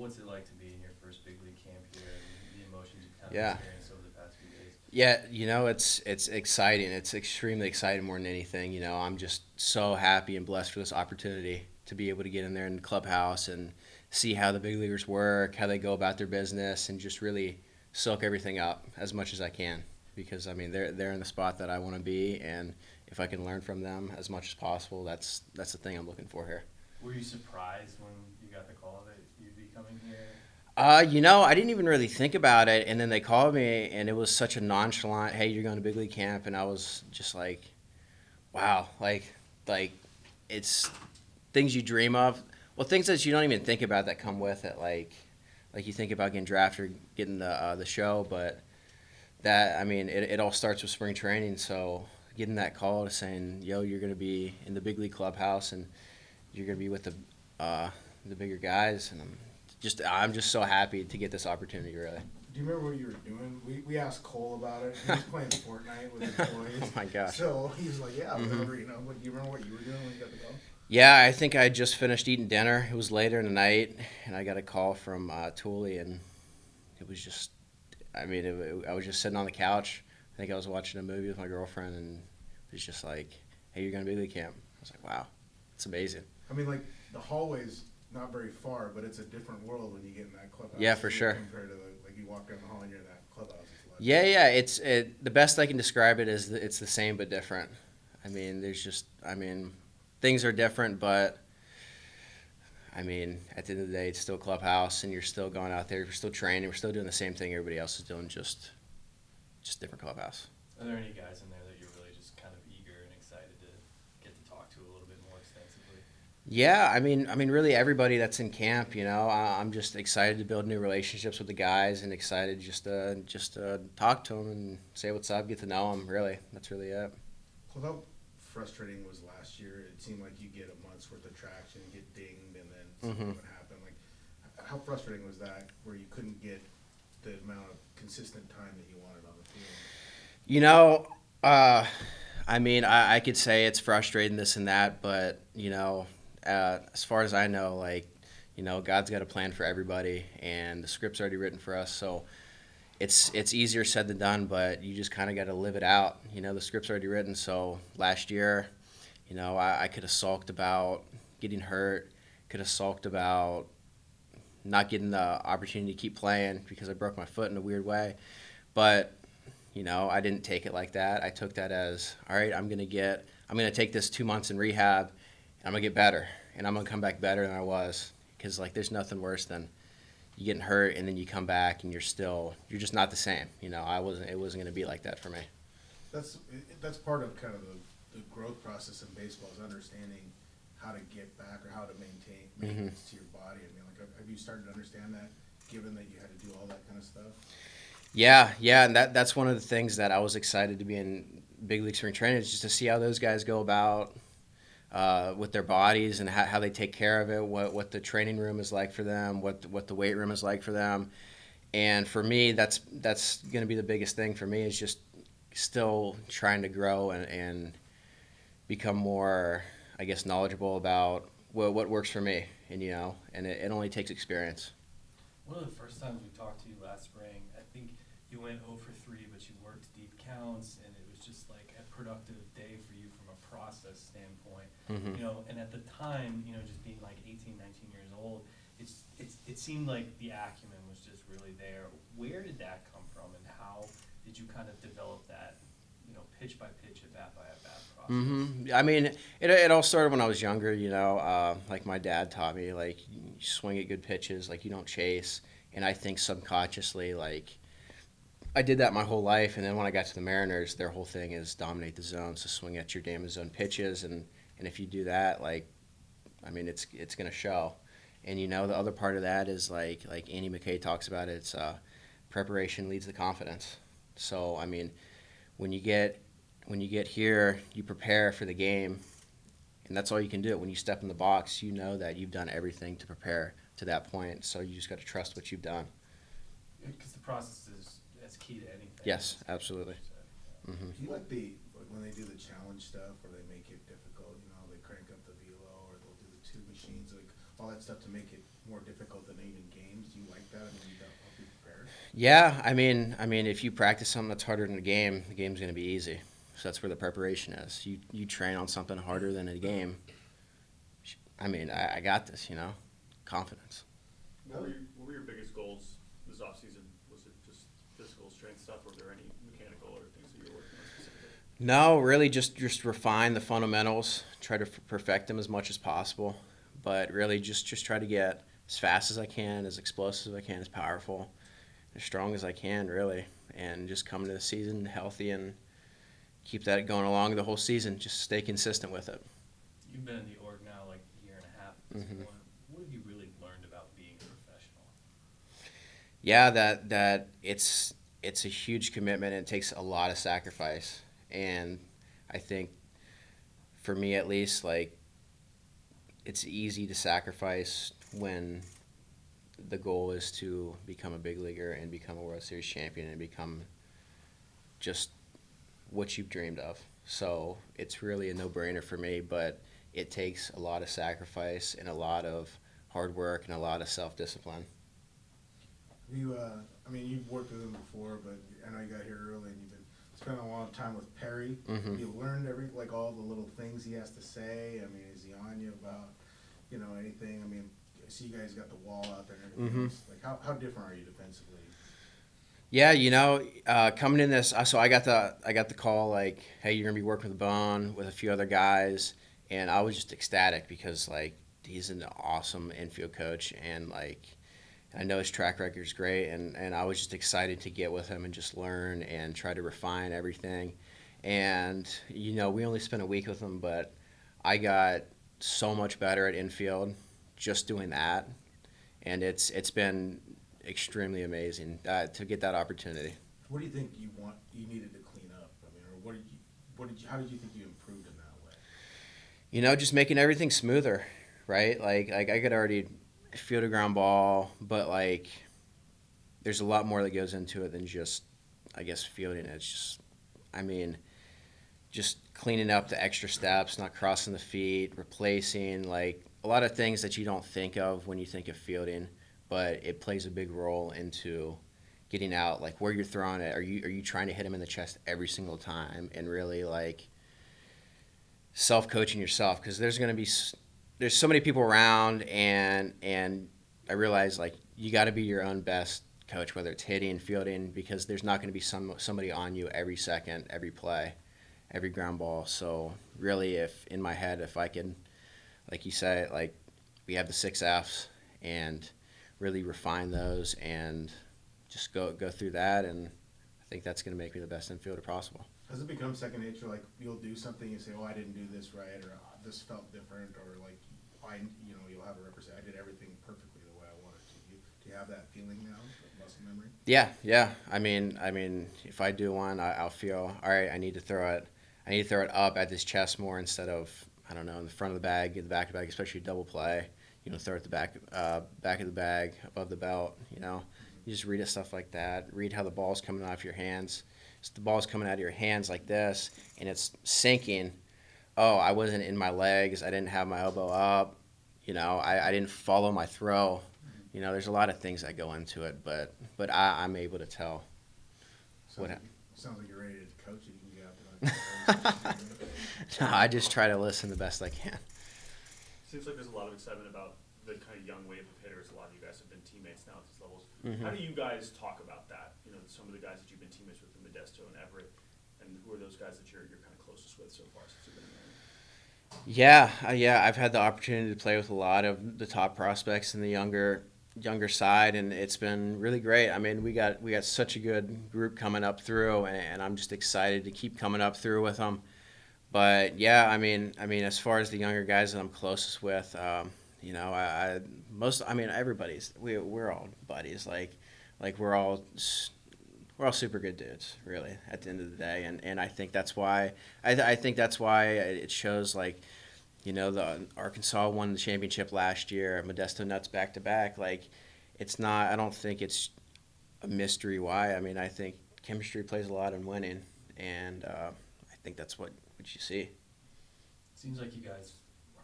what's it like to be in your first big league camp here and the emotions you've kind of Yeah. experienced over the past few days? Yeah, it's exciting. It's extremely exciting more than anything. I'm just so happy and blessed for this opportunity to be able to get in there in the clubhouse and see how the big leaguers work, how they go about their business, and just really soak everything up as much as I can. Because I mean, they're in the spot that I want to be, and if I can learn from them as much as possible, that's the thing I'm looking for here. Were you surprised when you got the call that you'd be coming here? I didn't even really think about it, and then they called me, and it was such a nonchalant, "Hey, you're going to big league camp," and I was just like, "Wow!" Like it's things you dream of. Well, things that you don't even think about that come with it, like you think about getting drafted, getting the show, but that I mean, it all starts with spring training. So getting that call to saying, "Yo, you're going to be in the big league clubhouse, and you're going to be with the bigger guys," and I'm just so happy to get this opportunity, really. Do you remember what you were doing? We asked Cole about it. He was playing Fortnite with his Oh boys. my gosh. So he was like, "Yeah, Hmm. whatever." But do you remember what you were doing when you got the call? Yeah, I think I just finished eating dinner. It was later in the night, and I got a call from Thule, and it was just, I mean, I was just sitting on the couch. I think I was watching a movie with my girlfriend, and it was just like, "Hey, you're going to big league camp." I was like, "Wow, it's amazing." I mean, like the hallway's not very far, but it's a different world when you get in that clubhouse. Yeah, for sure. Compared to like you walk down the hall and you're in that clubhouse. It's a lot Yeah. The best I can describe it is that it's the same but different. I mean, things are different, but I mean, at the end of the day, it's still clubhouse, and you're still going out there. You're still training. We're still doing the same thing everybody else is doing, just different clubhouse. Are there any guys in there that you're really just kind of eager and excited to get to talk to a little bit more extensively? Yeah, really everybody that's in camp. I'm just excited to build new relationships with the guys, and excited just talk to them and say what's up, get to know them. Really, that's really it. Well, how frustrating was last year? It seemed like you get a month's worth of traction, get dinged, and then something Hmm. would happen. Like, how frustrating was that where you couldn't get the amount of consistent time that you wanted on the field? You know, uh, I could say it's frustrating this and that, but as far as I know, like, God's got a plan for everybody, and the script's already written for us. So it's easier said than done, but you just kind of got to live it out. The script's already written. So last year, I could have sulked about getting hurt, could have sulked about not getting the opportunity to keep playing because I broke my foot in a weird way, but I didn't take it like that. I took that as, all right, I'm gonna take this 2 months in rehab, and I'm gonna get better, and I'm gonna come back better than I was, because like there's nothing worse than you getting hurt and then you come back and you're just not the same. It wasn't gonna be like that for me. That's part of kind of the growth process in baseball is understanding how to get back or how to maintain Hmm. maintenance to your body. I mean, like, have you started to understand that, given that you had to do all that kind of stuff? Yeah, and that's one of the things that I was excited to be in big league spring training, is just to see how those guys go about with their bodies, and how they take care of it, what the training room is like for them, what the weight room is like for them. And for me, that's going to be the biggest thing for me, is just still trying to grow and become more, I guess, knowledgeable about what works for me. And it only takes experience. One of the first times we talked to you last spring, I think you went 0 for 3, but you worked deep counts, and it was just like a productive day for you from a process standpoint. Hmm. And at the time, just being like 18, 19 years old, it seemed like the acumen was just really there. Where did that come from, and how did you kind of develop that, pitch by pitch, at bat by at bat process? I mean, it all started when I was younger. Like my dad taught me, like, you swing at good pitches, like you don't chase. And I think subconsciously, like, I did that my whole life. And then when I got to the Mariners, their whole thing is dominate the zone, so swing at your damage zone pitches. And if you do that, like, I mean, it's gonna show. And the other part of that is like Andy McKay talks about it. It's preparation leads to confidence. So I mean, when you get here, you prepare for the game, and that's all you can do. When you step in the box, you know that you've done everything to prepare to that point. So you just got to trust what you've done. Because the process is key to anything. Yes, absolutely. Hmm. Do you like when they do the challenge stuff where they make it difficult? They crank up the velo or they'll do the two machines, like all that stuff to make it more difficult than even game. Yeah, I mean, if you practice something that's harder than the game's going to be easy. So that's where the preparation is. You train on something harder than a game. I mean, I got this, confidence. What were your biggest goals this offseason? Was it just physical strength stuff, or were there any mechanical or things that you were working on specifically? No, really, just refine the fundamentals. Try to perfect them as much as possible, but really just try to get as fast as I can, as explosive as I can, as powerful, as strong as I can, really, and just come into the season healthy and keep that going along the whole season. Just stay consistent with it. You've been in the org now like a year and a half at this Mhm. point. What have you really learned about being a professional? Yeah, that it's a huge commitment and it takes a lot of sacrifice. And I think for me at least, like it's easy to sacrifice when the goal is to become a big leaguer and become a World Series champion and become just what you've dreamed of. So it's really a no-brainer for me, but it takes a lot of sacrifice and a lot of hard work and a lot of self-discipline. You've worked with him before, but I know you got here early and you've been spending a lot of time with Perry. Mhm. You've learned all the little things he has to say. I mean, is he on you about, anything? I mean, I see you guys got the wall out there and everything Mhm. else. Like, how different are you defensively? Yeah, coming in this, so I got the call like, hey, you're gonna be working with Bone with a few other guys, and I was just ecstatic because like he's an awesome infield coach, and like I know his track record is great, and I was just excited to get with him and just learn and try to refine everything, and we only spent a week with him, but I got so much better at infield just doing that, and it's been extremely amazing to get that opportunity. What do you think you needed to clean up? I mean, or how did you think you improved in that way? Just making everything smoother, right? Like I could already field a ground ball, but like there's a lot more that goes into it than just, I guess, fielding it. It's just, I mean, just cleaning up the extra steps, not crossing the feet, replacing, like a lot of things that you don't think of when you think of fielding, but it plays a big role into getting out, like where you're throwing it. Are you trying to hit him in the chest every single time, and really like self-coaching yourself, because there's so many people around, and I realize like you got to be your own best coach, whether it's hitting, fielding, because there's not going to be somebody on you every second, every play, every ground ball. So really, if in my head, if I can, like you say, like we have the 6 Fs and really refine those and just go through that, and I think that's going to make me the best infielder possible. Has it become second nature? Like you'll do something and say, "Oh, I didn't do this right," or "This felt different," or like you'll have a represent. I did everything perfectly the way I wanted to. Do you have that feeling now, that muscle memory? Yeah. I mean, if I do one, I'll feel all right. I need to throw it up at this chest more instead of, I don't know, in the front of the bag, in the back of the bag, especially double play. Throw it at the back of the bag, above the belt. You just read it, stuff like that. Read how the ball's coming off your hands. So the ball's coming out of your hands like this, and it's sinking. Oh, I wasn't in my legs. I didn't have my elbow up. I didn't follow my throw. There's a lot of things that go into it, but I'm able to tell. Sounds like you're ready to coach it. You can get out there. No, I just try to listen the best I can. Seems like there's a lot of excitement about the kind of young wave of hitters. A lot of you guys have been teammates now at these levels. Mhm. How do you guys talk about that? Some of the guys that you've been teammates with in Modesto and Everett, and who are those guys that you're kind of closest with so far since you've been in there? Yeah. I've had the opportunity to play with a lot of the top prospects in the younger side, and it's been really great. I mean, we got such a good group coming up through, and I'm just excited to keep coming up through with them. But yeah, I mean, as far as the younger guys that I'm closest with, everybody's we're all buddies. Like we're all super good dudes, really, at the end of the day, and I think that's why I think that's why it shows. Like, the Arkansas won the championship last year, Modesto Nuts back to back. Like, it's not. I don't think it's a mystery why. I mean, I think chemistry plays a lot in winning, and I think that's what you see. It seems like you guys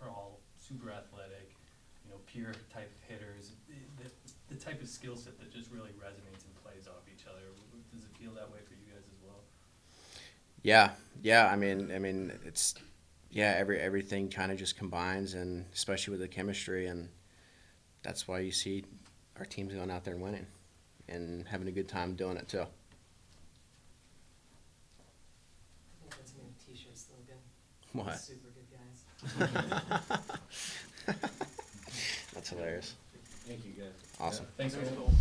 are all super athletic, pure type of hitters. the type of skill set that just really resonates and plays off each other. Does it feel that way for you guys as well? Yeah. I mean, it's everything kind of just combines, and especially with the chemistry, and that's why you see our teams going out there and winning, and having a good time doing it too. I think that's a new t-shirt slogan. What? Super good guys. That's hilarious. Thank you, guys. Awesome. Thanks, Thanks, Cole. Cole.